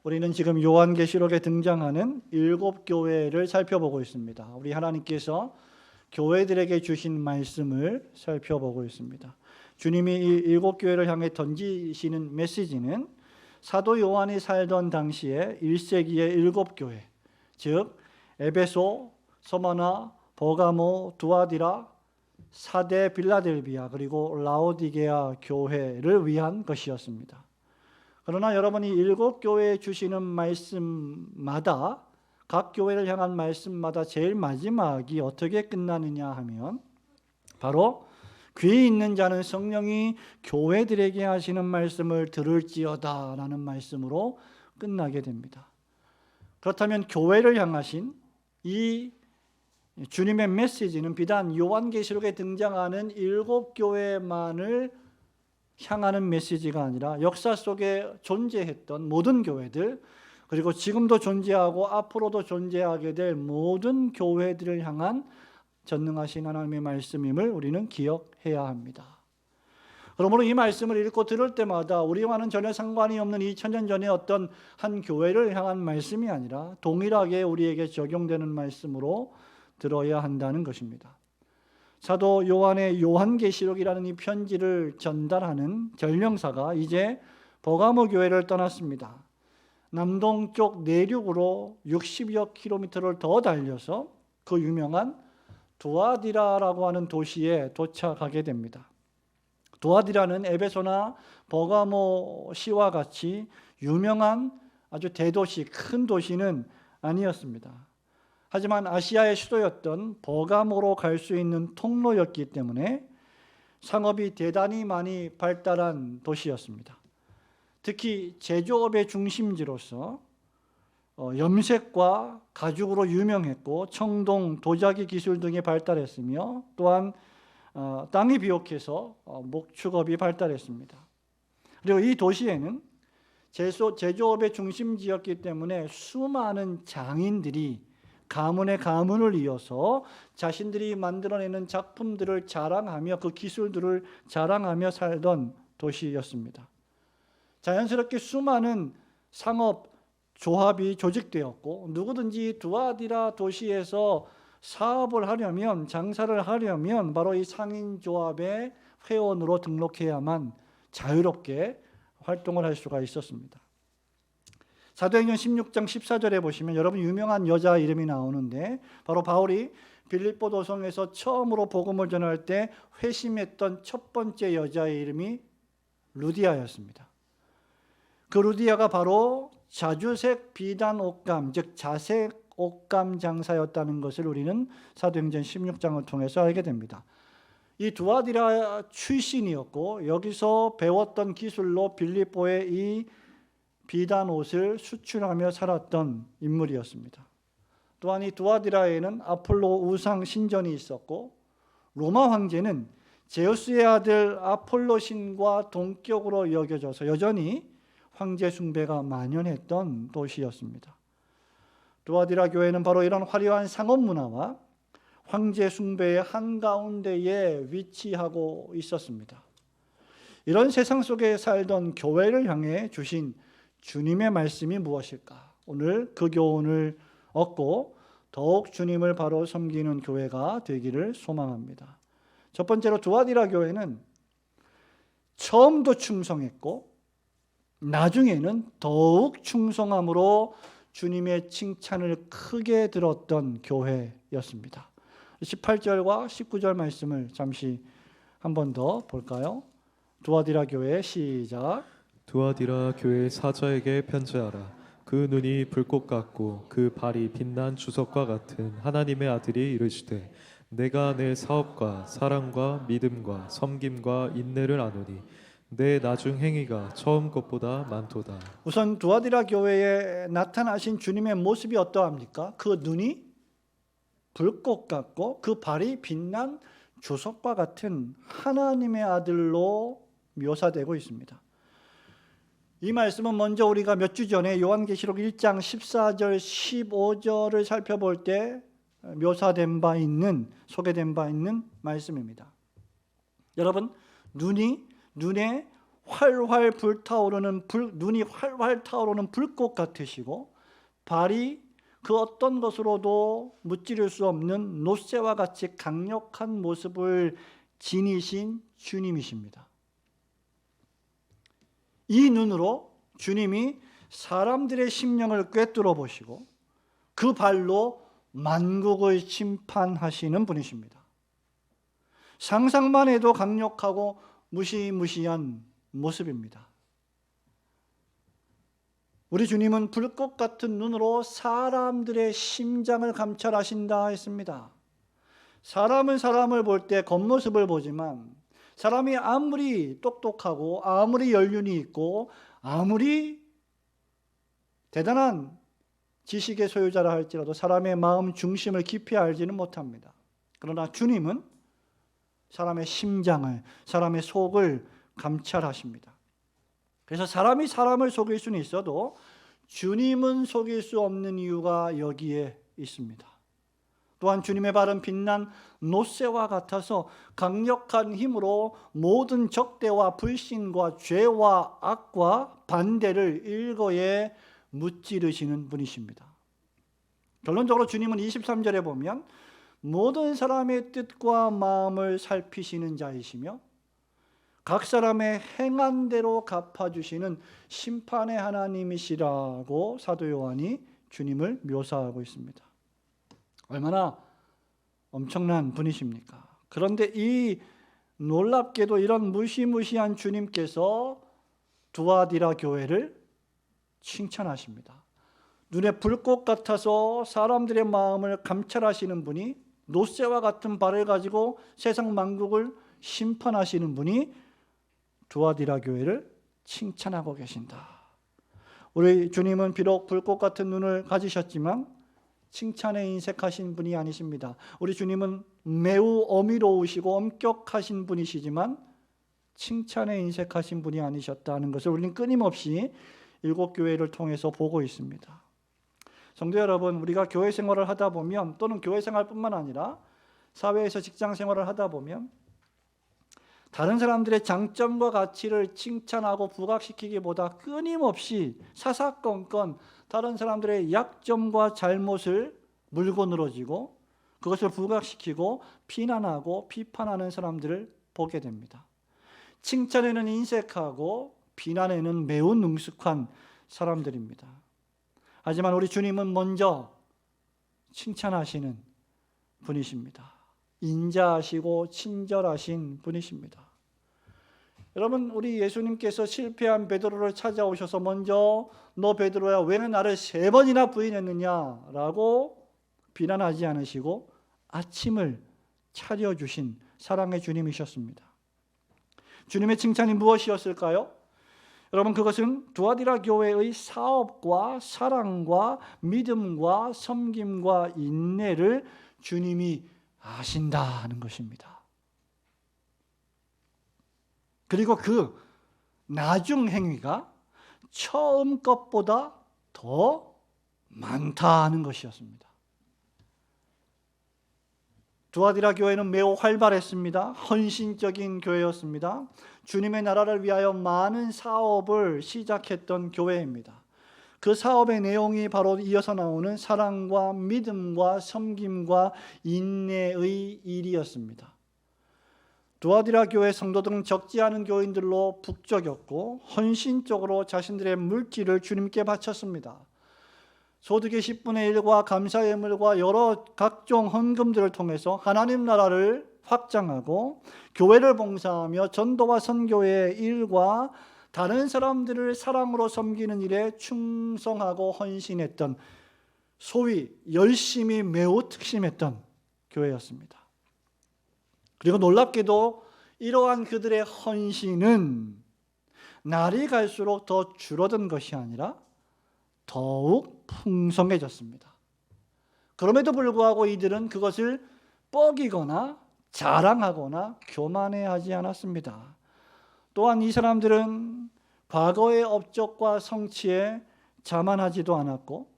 우리는 지금 요한계시록에 등장하는 7교회를 살펴보고 있습니다. 우리 하나님께서 교회들에게 주신 말씀을 살펴보고 있습니다. 주님이 이 7교회를 향해 던지시는 메시지는 사도 요한이 살던 당시에 1세기의 7교회, 즉 에베소, 서머나, 버가모, 두아디라, 사대 빌라델비아 그리고 라오디게아 교회를 위한 것이었습니다. 그러나 여러분이 7교회에 주시는 말씀마다, 각 교회를 향한 말씀마다 제일 마지막이 어떻게 끝나느냐 하면 바로 귀 있는 자는 성령이 교회들에게 하시는 말씀을 들을지어다 라는 말씀으로 끝나게 됩니다. 그렇다면 교회를 향하신 이 주님의 메시지는 비단 요한계시록에 등장하는 7교회만을 향하는 메시지가 아니라 역사 속에 존재했던 모든 교회들, 그리고 지금도 존재하고 앞으로도 존재하게 될 모든 교회들을 향한 전능하신 하나님의 말씀임을 우리는 기억해야 합니다. 그러므로 이 말씀을 읽고 들을 때마다 우리와는 전혀 상관이 없는 2000년 전의 어떤 한 교회를 향한 말씀이 아니라 동일하게 우리에게 적용되는 말씀으로 들어야 한다는 것입니다. 사도 요한의 요한계시록이라는 이 편지를 전달하는 전령사가 이제 버가모 교회를 떠났습니다. 남동쪽 내륙으로 60여 킬로미터를 더 달려서 그 유명한 두아디라라고 하는 도시에 도착하게 됩니다. 두아디라는 에베소나 버가모 시와 같이 유명한 아주 대도시, 큰 도시는 아니었습니다. 하지만 아시아의 수도였던 버가모로 갈 수 있는 통로였기 때문에 상업이 대단히 많이 발달한 도시였습니다. 특히 제조업의 중심지로서 염색과 가죽으로 유명했고 청동, 도자기 기술 등이 발달했으며 또한 땅이 비옥해서 목축업이 발달했습니다. 그리고 이 도시에는 제조업의 중심지였기 때문에 수많은 장인들이 가문의 가문을 이어서 자신들이 만들어내는 작품들을 자랑하며 그 기술들을 자랑하며 살던 도시였습니다. 자연스럽게 수많은 상업 조합이 조직되었고 누구든지 두아디라 도시에서 사업을 하려면, 장사를 하려면 바로 이 상인조합의 회원으로 등록해야만 자유롭게 활동을 할 수가 있었습니다. 사도행전 16장 14절에 보시면 여러분 유명한 여자 이름이 나오는데 바로 바울이 빌립보 도성에서 처음으로 복음을 전할 때 회심했던 첫 번째 여자의 이름이 루디아였습니다. 그 루디아가 바로 자주색 비단 옷감, 즉 자색 옷감 장사였다는 것을 우리는 사도행전 16장을 통해서 알게 됩니다. 이 두아디라 출신이었고 여기서 배웠던 기술로 빌립보에 이 비단 옷을 수출하며 살았던 인물이었습니다. 또한 이 두아디라에는 아폴로 우상 신전이 있었고 로마 황제는 제우스의 아들 아폴로 신과 동격으로 여겨져서 여전히 황제 숭배가 만연했던 도시였습니다. 두아디라 교회는 바로 이런 화려한 상업 문화와 황제 숭배의 한가운데에 위치하고 있었습니다. 이런 세상 속에 살던 교회를 향해 주신 주님의 말씀이 무엇일까? 오늘 그 교훈을 얻고 더욱 주님을 바로 섬기는 교회가 되기를 소망합니다. 첫 번째로 두아디라 교회는 처음도 충성했고 나중에는 더욱 충성함으로 주님의 칭찬을 크게 들었던 교회였습니다. 18절과 19절 말씀을 잠시 한 번 더 볼까요? 두아디라 교회 시작. 두아디라 교회 사자에게 편지하라. 그 눈이 불꽃 같고 그 발이 빛난 주석과 같은 하나님의 아들이 이르시되 내가 내 사업과 사랑과 믿음과 섬김과 인내를 아노니 내 나중 행위가 처음 것보다 많도다. 우선 두아디라 교회에 나타나신 주님의 모습이 어떠합니까? 그 눈이 불꽃 같고 그 발이 빛난 주석과 같은 하나님의 아들로 묘사되고 있습니다. 이 말씀은 먼저 우리가 몇 주 전에 요한계시록 1장 14절 15절을 살펴볼 때 묘사된 바 있는, 소개된 바 있는 말씀입니다. 여러분, 눈에 활활 불타오르는 눈이 활활 타오르는 불꽃 같으시고 발이 그 어떤 것으로도 무찌를 수 없는 놋새와 같이 강력한 모습을 지니신 주님이십니다. 이 눈으로 주님이 사람들의 심령을 꿰뚫어 보시고 그 발로 만국을 심판하시는 분이십니다. 상상만 해도 강력하고 무시무시한 모습입니다. 우리 주님은 불꽃 같은 눈으로 사람들의 심장을 감찰하신다 했습니다. 사람은 사람을 볼 때 겉모습을 보지만 사람이 아무리 똑똑하고 아무리 연륜이 있고 아무리 대단한 지식의 소유자라 할지라도 사람의 마음 중심을 깊이 알지는 못합니다. 그러나 주님은 사람의 심장을, 사람의 속을 감찰하십니다. 그래서 사람이 사람을 속일 수는 있어도 주님은 속일 수 없는 이유가 여기에 있습니다. 또한 주님의 발은 빛난 놋새와 같아서 강력한 힘으로 모든 적대와 불신과 죄와 악과 반대를 일거에 무찌르시는 분이십니다. 결론적으로 주님은 23절에 보면 모든 사람의 뜻과 마음을 살피시는 자이시며 각 사람의 행한 대로 갚아주시는 심판의 하나님이시라고 사도 요한이 주님을 묘사하고 있습니다. 얼마나 엄청난 분이십니까? 그런데 이 놀랍게도 이런 무시무시한 주님께서 두아디라 교회를 칭찬하십니다. 눈에 불꽃 같아서 사람들의 마음을 감찰하시는 분이, 놋새와 같은 발을 가지고 세상 만국을 심판하시는 분이 두아디라 교회를 칭찬하고 계신다. 우리 주님은 비록 불꽃 같은 눈을 가지셨지만 칭찬에 인색하신 분이 아니십니다. 우리 주님은 매우 어미로우시고 엄격하신 분이시지만 칭찬에 인색하신 분이 아니셨다는 것을 우리는 끊임없이 일곱 교회를 통해서 보고 있습니다. 성도 여러분, 우리가 교회 생활을 하다 보면, 또는 교회 생활뿐만 아니라 사회에서 직장 생활을 하다 보면 다른 사람들의 장점과 가치를 칭찬하고 부각시키기보다 끊임없이 사사건건 다른 사람들의 약점과 잘못을 물고 늘어지고 그것을 부각시키고 비난하고 비판하는 사람들을 보게 됩니다. 칭찬에는 인색하고 비난에는 매우 능숙한 사람들입니다. 하지만 우리 주님은 먼저 칭찬하시는 분이십니다. 인자하시고 친절하신 분이십니다. 여러분, 우리 예수님께서 실패한 베드로를 찾아오셔서 먼저 너 베드로야 왜 나를 3번이나 부인했느냐라고 비난하지 않으시고 아침을 차려주신 사랑의 주님이셨습니다. 주님의 칭찬이 무엇이었을까요? 여러분, 그것은 두아디라 교회의 사업과 사랑과 믿음과 섬김과 인내를 주님이 아신다는 것입니다. 그리고 그 나중 행위가 처음 것보다 더 많다는 것이었습니다. 두아디라 교회는 매우 활발했습니다. 헌신적인 교회였습니다. 주님의 나라를 위하여 많은 사업을 시작했던 교회입니다. 그 사업의 내용이 바로 이어서 나오는 사랑과 믿음과 섬김과 인내의 일이었습니다. 두아디라 교회 성도들은 적지 않은 교인들로 북적였고 헌신적으로 자신들의 물질을 주님께 바쳤습니다. 소득의 10분의 1과 감사 예물과 여러 각종 헌금들을 통해서 하나님 나라를 확장하고 교회를 봉사하며 전도와 선교의 일과 다른 사람들을 사랑으로 섬기는 일에 충성하고 헌신했던, 소위 열심히 매우 특심했던 교회였습니다. 그리고 놀랍게도 이러한 그들의 헌신은 날이 갈수록 더 줄어든 것이 아니라 더욱 풍성해졌습니다. 그럼에도 불구하고 이들은 그것을 뻐기거나 자랑하거나 교만해하지 않았습니다. 또한 이 사람들은 과거의 업적과 성취에 자만하지도 않았고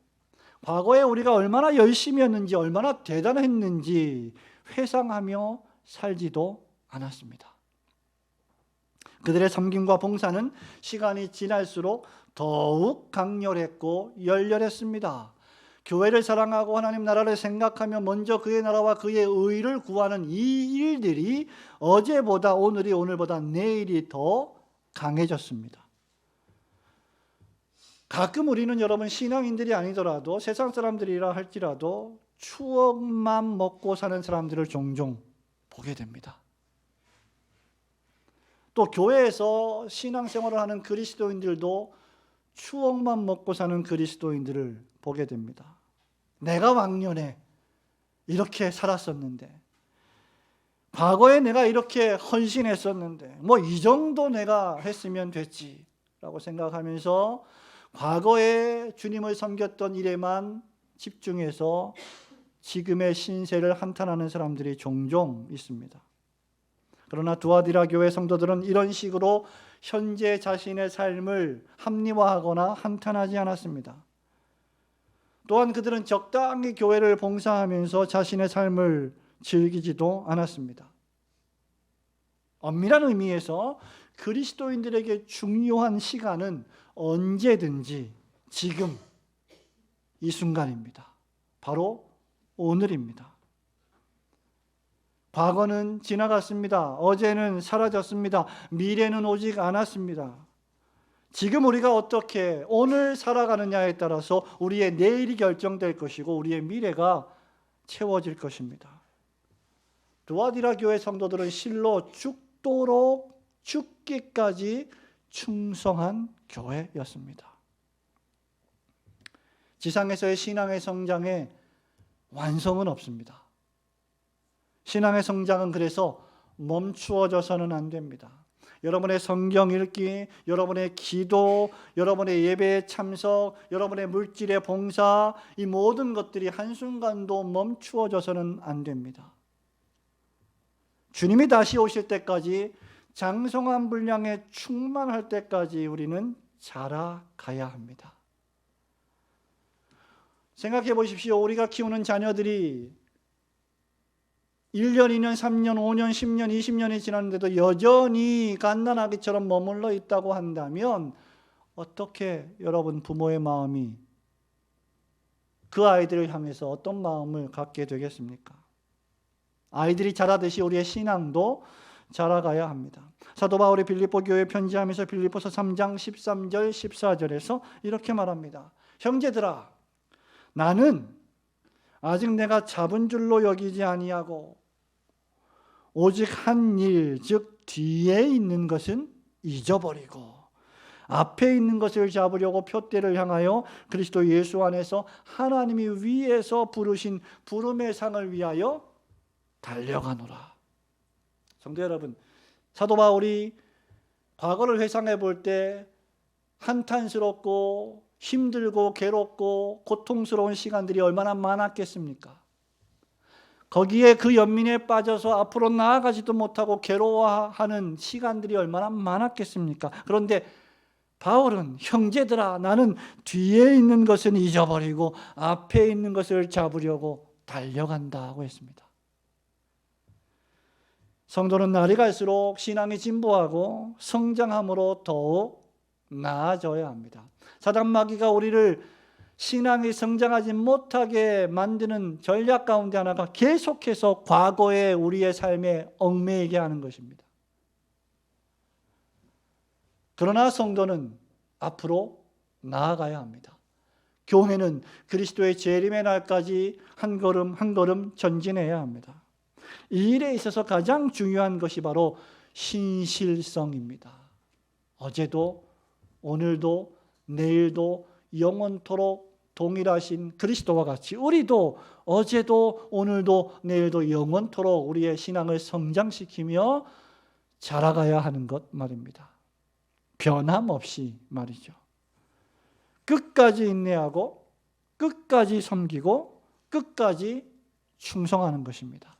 과거에 우리가 얼마나 열심히 했는지 얼마나 대단했는지 회상하며 살지도 않았습니다. 그들의 섬김과 봉사는 시간이 지날수록 더욱 강렬했고 열렬했습니다. 교회를 사랑하고 하나님 나라를 생각하며 먼저 그의 나라와 그의 의를 구하는 이 일들이 어제보다 오늘이 오늘보다 내일이 더 강해졌습니다. 가끔 우리는 여러분 신앙인들이 아니더라도 세상 사람들이라 할지라도 추억만 먹고 사는 사람들을 종종 보게 됩니다. 또 교회에서 신앙생활을 하는 그리스도인들도 추억만 먹고 사는 그리스도인들을 보게 됩니다. 내가 왕년에 이렇게 살았었는데, 과거에 내가 이렇게 헌신했었는데 뭐 이 정도 내가 했으면 됐지라고 생각하면서 과거에 주님을 섬겼던 일에만 집중해서 지금의 신세를 한탄하는 사람들이 종종 있습니다. 그러나 두아디라 교회 성도들은 이런 식으로 현재 자신의 삶을 합리화하거나 한탄하지 않았습니다. 또한 그들은 적당히 교회를 봉사하면서 자신의 삶을 즐기지도 않았습니다. 엄밀한 의미에서 그리스도인들에게 중요한 시간은 언제든지 지금 이 순간입니다. 바로 오늘입니다. 과거는 지나갔습니다. 어제는 사라졌습니다. 미래는 오직 않았습니다. 지금 우리가 어떻게 오늘 살아가느냐에 따라서 우리의 내일이 결정될 것이고 우리의 미래가 채워질 것입니다. 두아디라 교회 성도들은 실로 죽도록 죽기까지 충성한 교회였습니다. 지상에서의 신앙의 성장에 완성은 없습니다. 신앙의 성장은 그래서 멈추어져서는 안 됩니다. 여러분의 성경 읽기, 여러분의 기도, 여러분의 예배에 참석, 여러분의 물질의 봉사, 이 모든 것들이 한순간도 멈추어져서는 안 됩니다. 주님이 다시 오실 때까지 장성한 분량에 충만할 때까지 우리는 자라가야 합니다. 생각해 보십시오. 우리가 키우는 자녀들이 1년, 2년, 3년, 5년, 10년, 20년이 지났는데도 여전히 갓난아기처럼 머물러 있다고 한다면 어떻게 여러분 부모의 마음이 그 아이들을 향해서 어떤 마음을 갖게 되겠습니까? 아이들이 자라듯이 우리의 신앙도 자라가야 합니다. 사도 바울이 빌립보 교회에 편지하면서 빌립보서 3장 13절 14절에서 이렇게 말합니다. 형제들아, 나는 아직 내가 잡은 줄로 여기지 아니하고 오직 한 일, 즉 뒤에 있는 것은 잊어버리고 앞에 있는 것을 잡으려고 표대를 향하여 그리스도 예수 안에서 하나님이 위에서 부르신 부름의 상을 위하여 달려가노라. 성도 여러분, 사도 바울이 과거를 회상해 볼 때 한탄스럽고 힘들고 괴롭고 고통스러운 시간들이 얼마나 많았겠습니까? 거기에 그 연민에 빠져서 앞으로 나아가지도 못하고 괴로워하는 시간들이 얼마나 많았겠습니까? 그런데 바울은 형제들아, 나는 뒤에 있는 것은 잊어버리고 앞에 있는 것을 잡으려고 달려간다고 했습니다. 성도는 날이 갈수록 신앙이 진보하고 성장함으로 더욱 나아져야 합니다. 사단 마귀가 우리를 신앙이 성장하지 못하게 만드는 전략 가운데 하나가 계속해서 과거의 우리의 삶에 얽매이게 하는 것입니다. 그러나 성도는 앞으로 나아가야 합니다. 교회는 그리스도의 재림의 날까지 한 걸음 한 걸음 전진해야 합니다. 이 일에 있어서 가장 중요한 것이 바로 신실성입니다. 어제도 오늘도 내일도 영원토록 동일하신 그리스도와 같이 우리도 어제도 오늘도 내일도 영원토록 우리의 신앙을 성장시키며 자라가야 하는 것 말입니다. 변함없이 말이죠. 끝까지 인내하고 끝까지 섬기고 끝까지 충성하는 것입니다.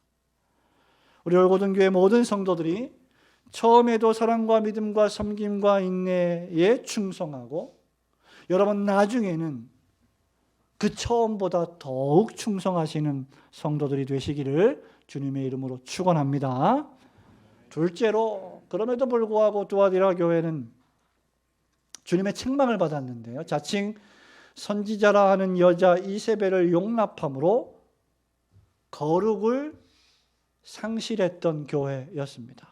우리 올고등교회 모든 성도들이 처음에도 사랑과 믿음과 섬김과 인내에 충성하고 여러분 나중에는 그 처음보다 더욱 충성하시는 성도들이 되시기를 주님의 이름으로 축원합니다. 둘째로 그럼에도 불구하고 두아디라 교회는 주님의 책망을 받았는데요. 자칭 선지자라 하는 여자 이세벨을 용납함으로 거룩을 상실했던 교회였습니다.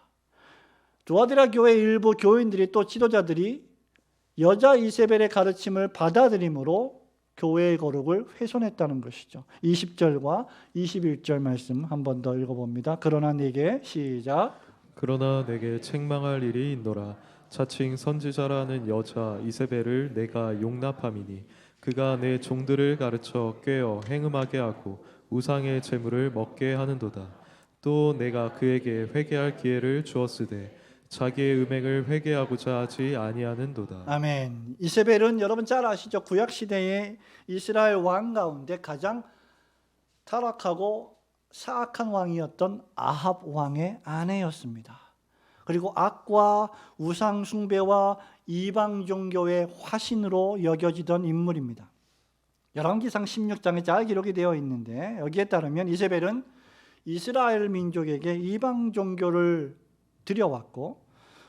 두아디라 교회 일부 교인들이 또 지도자들이 여자 이세벨의 가르침을 받아들임으로 교회의 거룩을 훼손했다는 것이죠. 20절과 21절 말씀 한 번 더 읽어봅니다. 그러나 내게 시작. 그러나 내게 책망할 일이 있노라. 자칭 선지자라는 여자 이세벨을 내가 용납함이니 그가 내 종들을 가르쳐 꾀어 행음하게 하고 우상의 제물을 먹게 하는도다. 또 내가 그에게 회개할 기회를 주었으되 자기의 음행을 회개하고자 하지 아니하는도다. 아멘. 이세벨은 여러분 잘 아시죠? 구약 시대의 이스라엘 왕 가운데 가장 타락하고 사악한 왕이었던 아합 왕의 아내였습니다. 그리고 악과 우상 숭배와 이방 종교의 화신으로 여겨지던 인물입니다. 열왕기상 16장에 잘 기록이 되어 있는데 여기에 따르면 이세벨은 이스라엘 민족에게 이방 종교를 들여왔고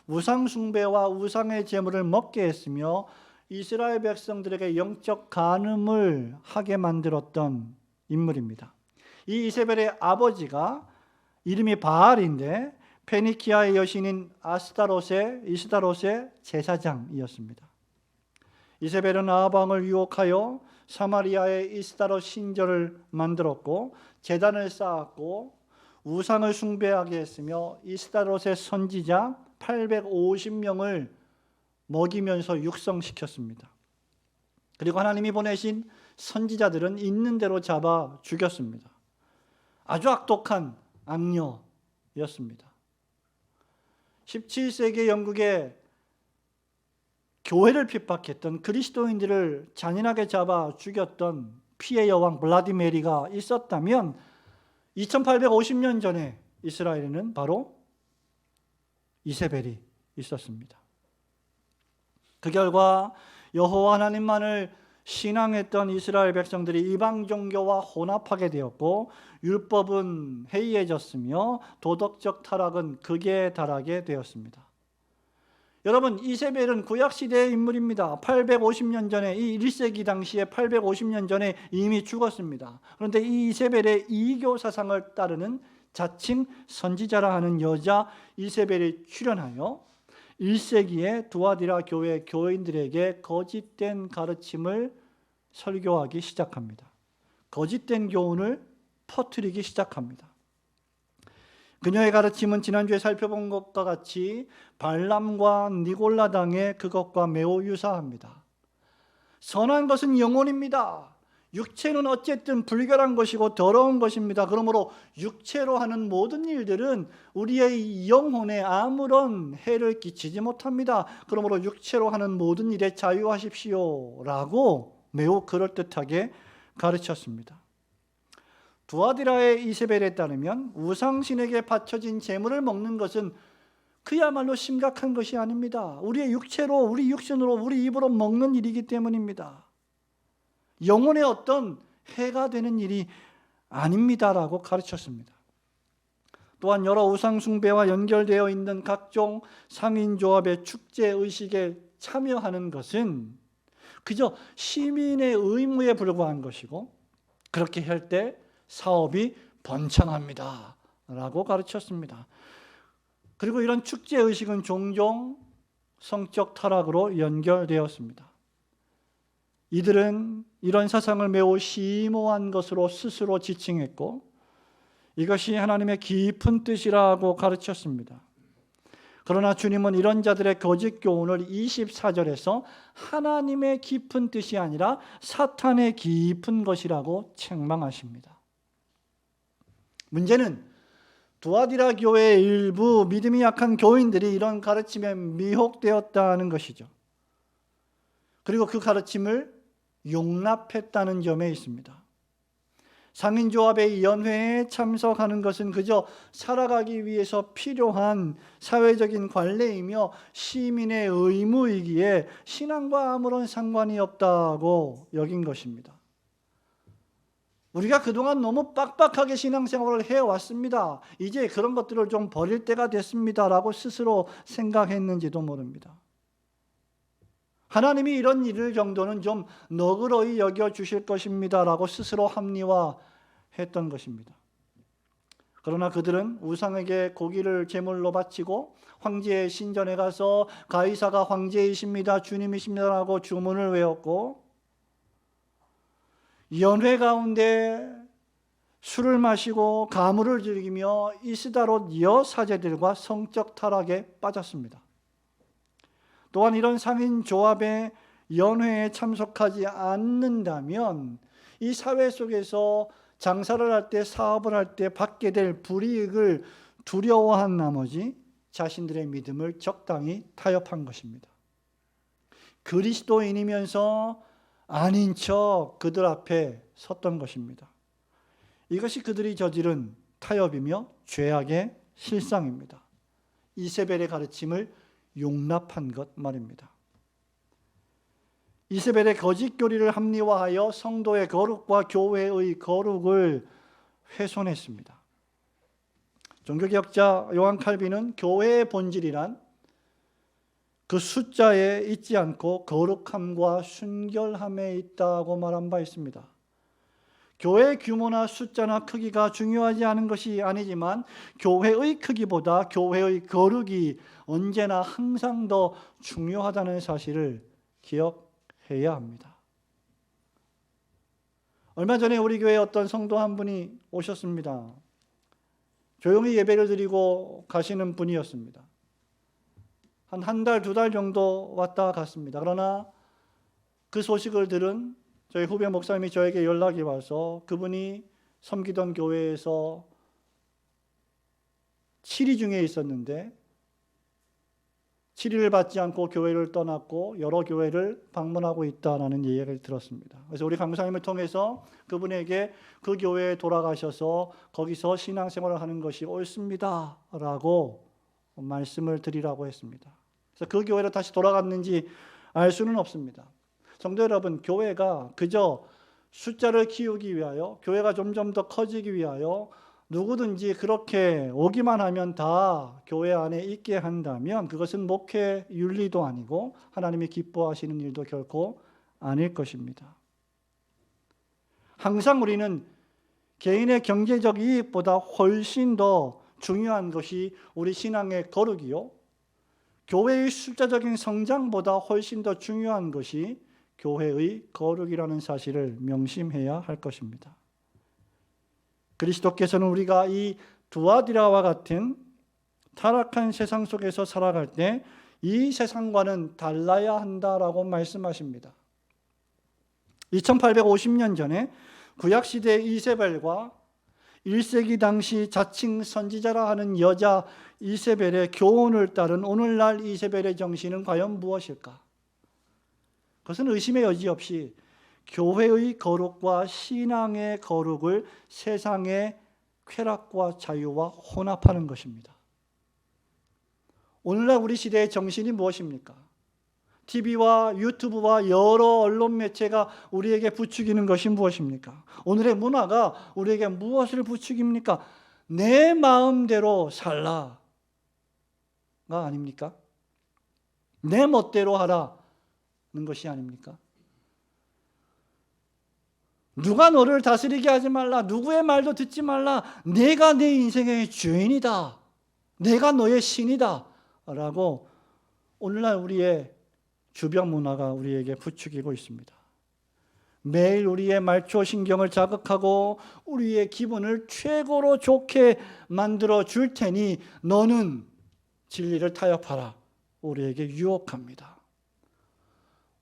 우상 숭배와 우상의 제물을 먹게 했으며 이스라엘 백성들에게 영적 간음을 하게 만들었던 인물입니다. 이 이세벨의 아버지가 이름이 바알인데 페니키아의 여신인 이스다롯의 제사장이었습니다. 이세벨은 아합 왕을 유혹하여 사마리아에 이스다롯 신전을 만들었고 제단을 쌓았고 우상을 숭배하게 했으며 이스다롯의 선지자 850명을 먹이면서 육성시켰습니다. 그리고 하나님이 보내신 선지자들은 있는 대로 잡아 죽였습니다. 아주 악독한 악녀였습니다. 17세기 영국에 교회를 핍박했던 그리스도인들을 잔인하게 잡아 죽였던 피해 여왕 블라디메리가 있었다면 2850년 전에 이스라엘에는 바로 이세벨이 있었습니다. 그 결과 여호와 하나님만을 신앙했던 이스라엘 백성들이 이방 종교와 혼합하게 되었고 율법은 해이해졌으며 도덕적 타락은 극에 달하게 되었습니다. 여러분, 이세벨은 구약시대의 인물입니다. 850년 전에, 이 1세기 당시에 850년 전에 이미 죽었습니다. 그런데 이 이세벨의 이교 사상을 따르는 자칭 선지자라 하는 여자 이세벨이 출현하여 1세기에 두아디라 교회 교인들에게 거짓된 가르침을 설교하기 시작합니다. 거짓된 교훈을 퍼뜨리기 시작합니다. 그녀의 가르침은 지난주에 살펴본 것과 같이 발람과 니골라당의 그것과 매우 유사합니다. 선한 것은 영혼입니다. 육체는 어쨌든 불결한 것이고 더러운 것입니다. 그러므로 육체로 하는 모든 일들은 우리의 영혼에 아무런 해를 끼치지 못합니다. 그러므로 육체로 하는 모든 일에 자유하십시오 라고 매우 그럴듯하게 가르쳤습니다. 두아디라의 이세벨에 따르면 우상신에게 바쳐진 제물을 먹는 것은 그야말로 심각한 것이 아닙니다. 우리의 육체로, 우리 육신으로, 우리 입으로 먹는 일이기 때문입니다. 영혼에 어떤 해가 되는 일이 아닙니다라고 가르쳤습니다. 또한 여러 우상 숭배와 연결되어 있는 각종 상인조합의 축제 의식에 참여하는 것은 그저 시민의 의무에 불과한 것이고 그렇게 할 때 사업이 번창합니다 라고 가르쳤습니다. 그리고 이런 축제 의식은 종종 성적 타락으로 연결되었습니다. 이들은 이런 사상을 매우 심오한 것으로 스스로 지칭했고 이것이 하나님의 깊은 뜻이라고 가르쳤습니다. 그러나 주님은 이런 자들의 거짓 교훈을 24절에서 하나님의 깊은 뜻이 아니라 사탄의 깊은 것이라고 책망하십니다. 문제는 두아디라 교회의 일부 믿음이 약한 교인들이 이런 가르침에 미혹되었다는 것이죠. 그리고 그 가르침을 용납했다는 점에 있습니다. 상인조합의 연회에 참석하는 것은 그저 살아가기 위해서 필요한 사회적인 관례이며 시민의 의무이기에 신앙과 아무런 상관이 없다고 여긴 것입니다. 우리가 그동안 너무 빡빡하게 신앙생활을 해왔습니다. 이제 그런 것들을 좀 버릴 때가 됐습니다라고 스스로 생각했는지도 모릅니다. 하나님이 이런 일 정도는 좀 너그러이 여겨주실 것입니다라고 스스로 합리화했던 것입니다. 그러나 그들은 우상에게 고기를 제물로 바치고 황제의 신전에 가서 가이사가 황제이십니다, 주님이십니다라고 주문을 외웠고, 연회 가운데 술을 마시고 가물을 즐기며 이스다롯 여사제들과 성적 타락에 빠졌습니다. 또한 이런 상인 조합의 연회에 참석하지 않는다면 이 사회 속에서 장사를 할 때, 사업을 할 때 받게 될 불이익을 두려워한 나머지 자신들의 믿음을 적당히 타협한 것입니다. 그리스도인이면서 아닌 척 그들 앞에 섰던 것입니다. 이것이 그들이 저지른 타협이며 죄악의 실상입니다. 이세벨의 가르침을 용납한 것 말입니다. 이세벨의 거짓 교리를 합리화하여 성도의 거룩과 교회의 거룩을 훼손했습니다. 종교개혁자 요한 칼빈은 교회의 본질이란 그 숫자에 있지 않고 거룩함과 순결함에 있다고 말한 바 있습니다. 교회의 규모나 숫자나 크기가 중요하지 않은 것이 아니지만 교회의 크기보다 교회의 거룩이 언제나 항상 더 중요하다는 사실을 기억해야 합니다. 얼마 전에 우리 교회에 어떤 성도 한 분이 오셨습니다. 조용히 예배를 드리고 가시는 분이었습니다. 한 달, 2달 정도 왔다 갔습니다. 그러나 그 소식을 들은 저희 후배 목사님이 저에게 연락이 와서 그분이 섬기던 교회에서 치리 중에 있었는데 치리를 받지 않고 교회를 떠났고 여러 교회를 방문하고 있다는 이야기를 들었습니다. 그래서 우리 강사님을 통해서 그분에게 그 교회에 돌아가셔서 거기서 신앙생활을 하는 것이 옳습니다 라고 말씀을 드리라고 했습니다. 그래서 그 교회로 다시 돌아갔는지 알 수는 없습니다. 성도 여러분, 교회가 그저 숫자를 키우기 위하여, 교회가 점점 더 커지기 위하여 누구든지 그렇게 오기만 하면 다 교회 안에 있게 한다면 그것은 목회 윤리도 아니고 하나님이 기뻐하시는 일도 결코 아닐 것입니다. 항상 우리는 개인의 경제적 이익보다 훨씬 더 중요한 것이 우리 신앙의 거룩이요, 교회의 숫자적인 성장보다 훨씬 더 중요한 것이 교회의 거룩이라는 사실을 명심해야 할 것입니다. 그리스도께서는 우리가 이 두아디라와 같은 타락한 세상 속에서 살아갈 때 이 세상과는 달라야 한다라고 말씀하십니다. 2850년 전에 구약시대의 이세벨과 1세기 당시 자칭 선지자라 하는 여자 이세벨의 교훈을 따른 오늘날 이세벨의 정신은 과연 무엇일까? 그것은 의심의 여지 없이 교회의 거룩과 신앙의 거룩을 세상의 쾌락과 자유와 혼합하는 것입니다. 오늘날 우리 시대의 정신이 무엇입니까? TV와 유튜브와 여러 언론 매체가 우리에게 부추기는 것이 무엇입니까? 오늘의 문화가 우리에게 무엇을 부추깁니까? 내 마음대로 살라가 아닙니까? 내 멋대로 하라는 것이 아닙니까? 누가 너를 다스리게 하지 말라, 누구의 말도 듣지 말라, 내가 내 인생의 주인이다, 내가 너의 신이다 라고 오늘날 우리의 주변 문화가 우리에게 부추기고 있습니다. 매일 우리의 말초신경을 자극하고 우리의 기분을 최고로 좋게 만들어 줄 테니 너는 진리를 타협하라 우리에게 유혹합니다.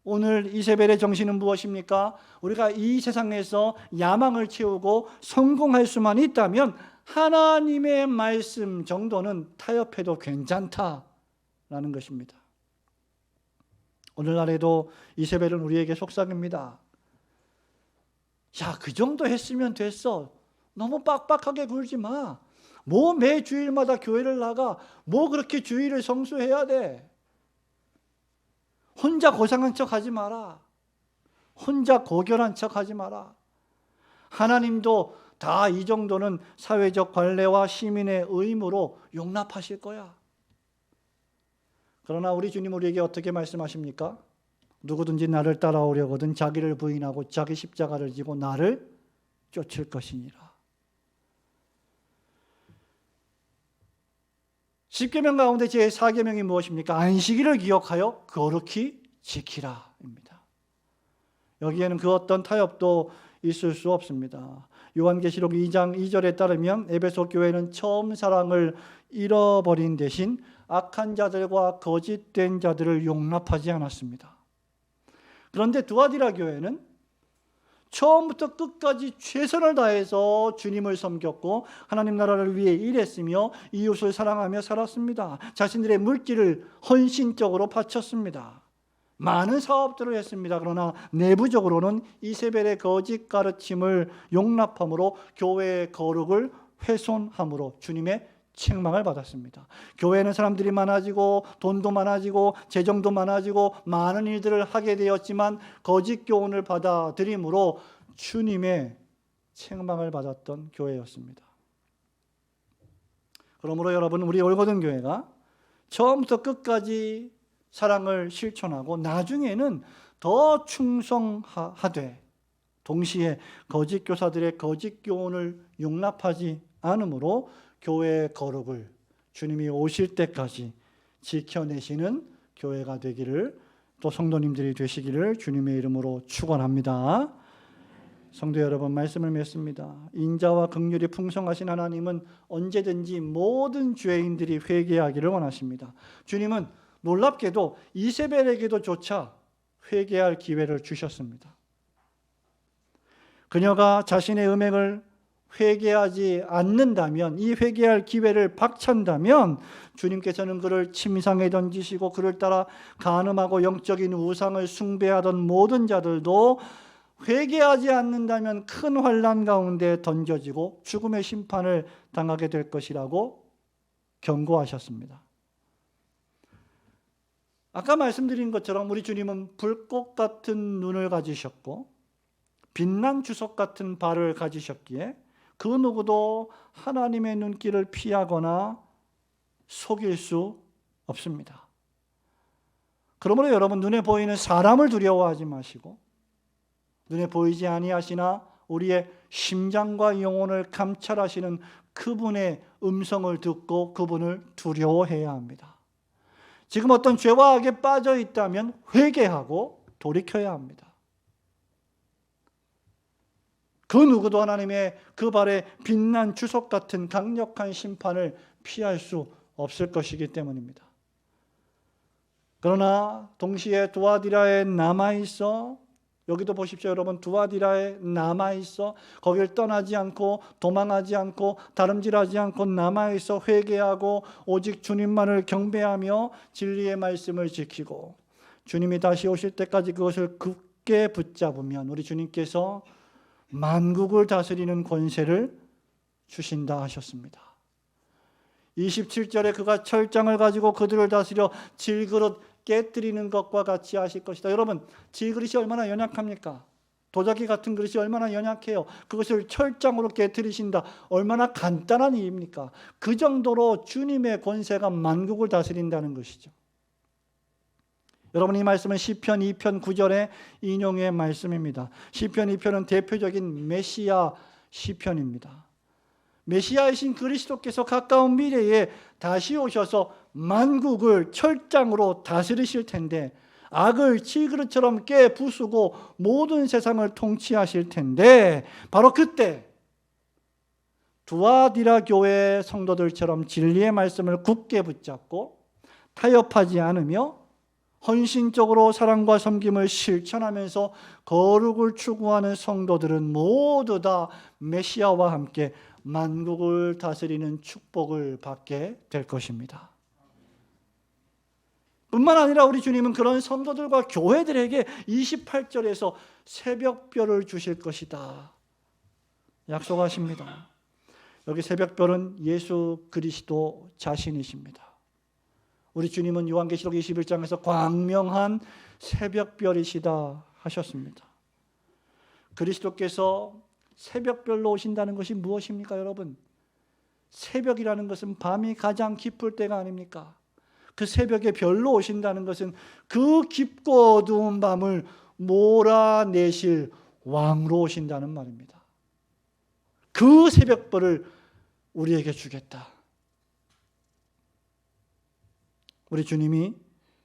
오늘 이세벨의 정신은 무엇입니까? 우리가 이 세상에서 야망을 채우고 성공할 수만 있다면 하나님의 말씀 정도는 타협해도 괜찮다라는 것입니다. 오늘날에도 이세벨은 우리에게 속삭입니다. 야, 그 정도 했으면 됐어. 너무 빡빡하게 굴지 마. 뭐 매 주일마다 교회를 나가. 뭐 그렇게 주일을 성수해야 돼. 혼자 고상한 척 하지 마라. 혼자 고결한 척 하지 마라. 하나님도 다 이 정도는 사회적 관례와 시민의 의무로 용납하실 거야. 그러나 우리 주님 우리에게 어떻게 말씀하십니까? 누구든지 나를 따라오려거든 자기를 부인하고 자기 십자가를 지고 나를 쫓을 것이니라. 십계명 가운데 제4계명이 무엇입니까? 안식일을 기억하여 거룩히 지키라입니다. 여기에는 그 어떤 타협도 있을 수 없습니다. 요한계시록 2장 2절에 따르면 에베소 교회는 처음 사랑을 잃어버린 대신 악한 자들과 거짓된 자들을 용납하지 않았습니다. 그런데 두아디라 교회는 처음부터 끝까지 최선을 다해서 주님을 섬겼고 하나님 나라를 위해 일했으며 이웃을 사랑하며 살았습니다. 자신들의 물질을 헌신적으로 바쳤습니다. 많은 사업들을 했습니다. 그러나 내부적으로는 이세벨의 거짓 가르침을 용납함으로 교회의 거룩을 훼손함으로 주님의 책망을 받았습니다. 교회는 사람들이 많아지고 돈도 많아지고 재정도 많아지고 많은 일들을 하게 되었지만 거짓 교훈을 받아들임으로 주님의 책망을 받았던 교회였습니다. 그러므로 여러분, 우리 올고든 교회가 처음부터 끝까지 사랑을 실천하고 나중에는 더 충성하되 동시에 거짓 교사들의 거짓 교훈을 용납하지 않으므로 교회의 거룩을 주님이 오실 때까지 지켜내시는 교회가 되기를, 또 성도님들이 되시기를 주님의 이름으로 축원합니다. 성도 여러분, 말씀을 맺습니다. 인자와 긍휼이 풍성하신 하나님은 언제든지 모든 죄인들이 회개하기를 원하십니다. 주님은 놀랍게도 이세벨에게도 조차 회개할 기회를 주셨습니다. 그녀가 자신의 음행을 회개하지 않는다면, 이 회개할 기회를 박찬다면 주님께서는 그를 침상에 던지시고 그를 따라 간음하고 영적인 우상을 숭배하던 모든 자들도 회개하지 않는다면 큰 환난 가운데 던져지고 죽음의 심판을 당하게 될 것이라고 경고하셨습니다. 아까 말씀드린 것처럼 우리 주님은 불꽃 같은 눈을 가지셨고 빛난 주석 같은 발을 가지셨기에 그 누구도 하나님의 눈길을 피하거나 속일 수 없습니다. 그러므로 여러분, 눈에 보이는 사람을 두려워하지 마시고 눈에 보이지 아니하시나 우리의 심장과 영혼을 감찰하시는 그분의 음성을 듣고 그분을 두려워해야 합니다. 지금 어떤 죄와 악에 빠져 있다면 회개하고 돌이켜야 합니다. 그 누구도 하나님의 그 발에 빛난 주석 같은 강력한 심판을 피할 수 없을 것이기 때문입니다. 그러나 동시에 두아디라에 남아있어, 여기도 보십시오 여러분, 두아디라에 남아있어 거길 떠나지 않고 도망하지 않고 다름질하지 않고 남아있어 회개하고 오직 주님만을 경배하며 진리의 말씀을 지키고 주님이 다시 오실 때까지 그것을 굳게 붙잡으면 우리 주님께서 만국을 다스리는 권세를 주신다 하셨습니다. 27절에 그가 철장을 가지고 그들을 다스려 질그릇 깨뜨리는 것과 같이 하실 것이다. 여러분, 질그릇이 얼마나 연약합니까? 도자기 같은 그릇이 얼마나 연약해요. 그것을 철장으로 깨뜨리신다. 얼마나 간단한 일입니까? 그 정도로 주님의 권세가 만국을 다스린다는 것이죠. 여러분, 이 말씀은 시편 2편 9절의 인용의 말씀입니다. 시편 2편은 대표적인 메시아 시편입니다. 메시아이신 그리스도께서 가까운 미래에 다시 오셔서 만국을 철장으로 다스리실 텐데, 악을 질그릇처럼 깨부수고 모든 세상을 통치하실 텐데, 바로 그때 두아디라 교회 성도들처럼 진리의 말씀을 굳게 붙잡고 타협하지 않으며 헌신적으로 사랑과 섬김을 실천하면서 거룩을 추구하는 성도들은 모두 다 메시아와 함께 만국을 다스리는 축복을 받게 될 것입니다. 뿐만 아니라 우리 주님은 그런 성도들과 교회들에게 28절에서 새벽별을 주실 것이다 약속하십니다. 여기 새벽별은 예수 그리스도 자신이십니다. 우리 주님은 요한계시록 21장에서 광명한 새벽별이시다 하셨습니다. 그리스도께서 새벽별로 오신다는 것이 무엇입니까, 여러분? 새벽이라는 것은 밤이 가장 깊을 때가 아닙니까? 그 새벽에 별로 오신다는 것은 그 깊고 어두운 밤을 몰아내실 왕으로 오신다는 말입니다. 그 새벽별을 우리에게 주겠다. 우리 주님이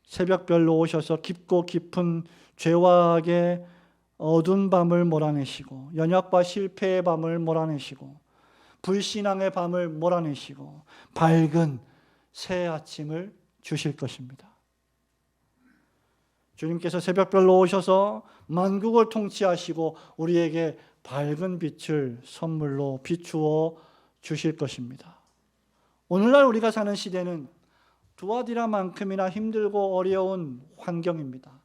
새벽별로 오셔서 깊고 깊은 죄와 악의 어두운 밤을 몰아내시고 연약과 실패의 밤을 몰아내시고 불신앙의 밤을 몰아내시고 밝은 새 아침을 주실 것입니다. 주님께서 새벽별로 오셔서 만국을 통치하시고 우리에게 밝은 빛을 선물로 비추어 주실 것입니다. 오늘날 우리가 사는 시대는 두아디라만큼이나 힘들고 어려운 환경입니다.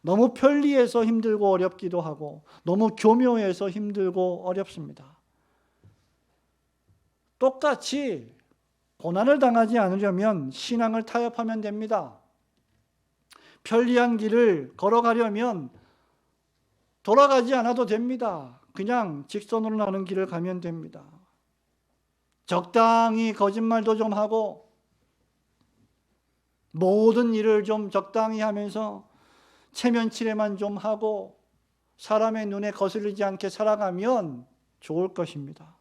너무 편리해서 힘들고 어렵기도 하고 너무 교묘해서 힘들고 어렵습니다. 똑같이 고난을 당하지 않으려면 신앙을 타협하면 됩니다. 편리한 길을 걸어가려면 돌아가지 않아도 됩니다. 그냥 직선으로 나는 길을 가면 됩니다. 적당히 거짓말도 좀 하고 모든 일을 좀 적당히 하면서 체면치레만 좀 하고 사람의 눈에 거슬리지 않게 살아가면 좋을 것입니다.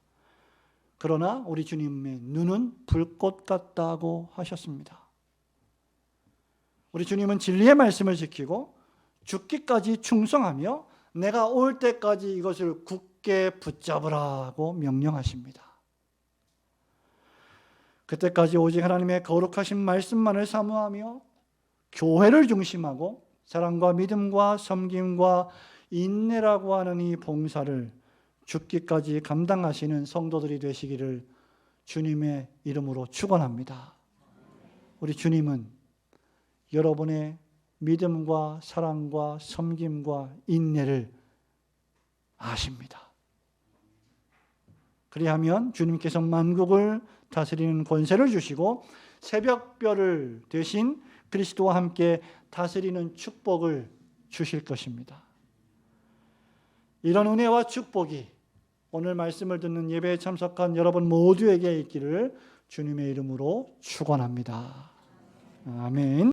그러나 우리 주님의 눈은 불꽃 같다고 하셨습니다. 우리 주님은 진리의 말씀을 지키고 죽기까지 충성하며 내가 올 때까지 이것을 굳게 붙잡으라고 명령하십니다. 그때까지 오직 하나님의 거룩하신 말씀만을 사모하며 교회를 중심하고 사랑과 믿음과 섬김과 인내라고 하는 이 봉사를 죽기까지 감당하시는 성도들이 되시기를 주님의 이름으로 축원합니다. 우리 주님은 여러분의 믿음과 사랑과 섬김과 인내를 아십니다. 그리하면 주님께서 만국을 다스리는 권세를 주시고 새벽별을 대신 그리스도와 함께 다스리는 축복을 주실 것입니다. 이런 은혜와 축복이 오늘 말씀을 듣는 예배에 참석한 여러분 모두에게 있기를 주님의 이름으로 축원합니다. 아멘.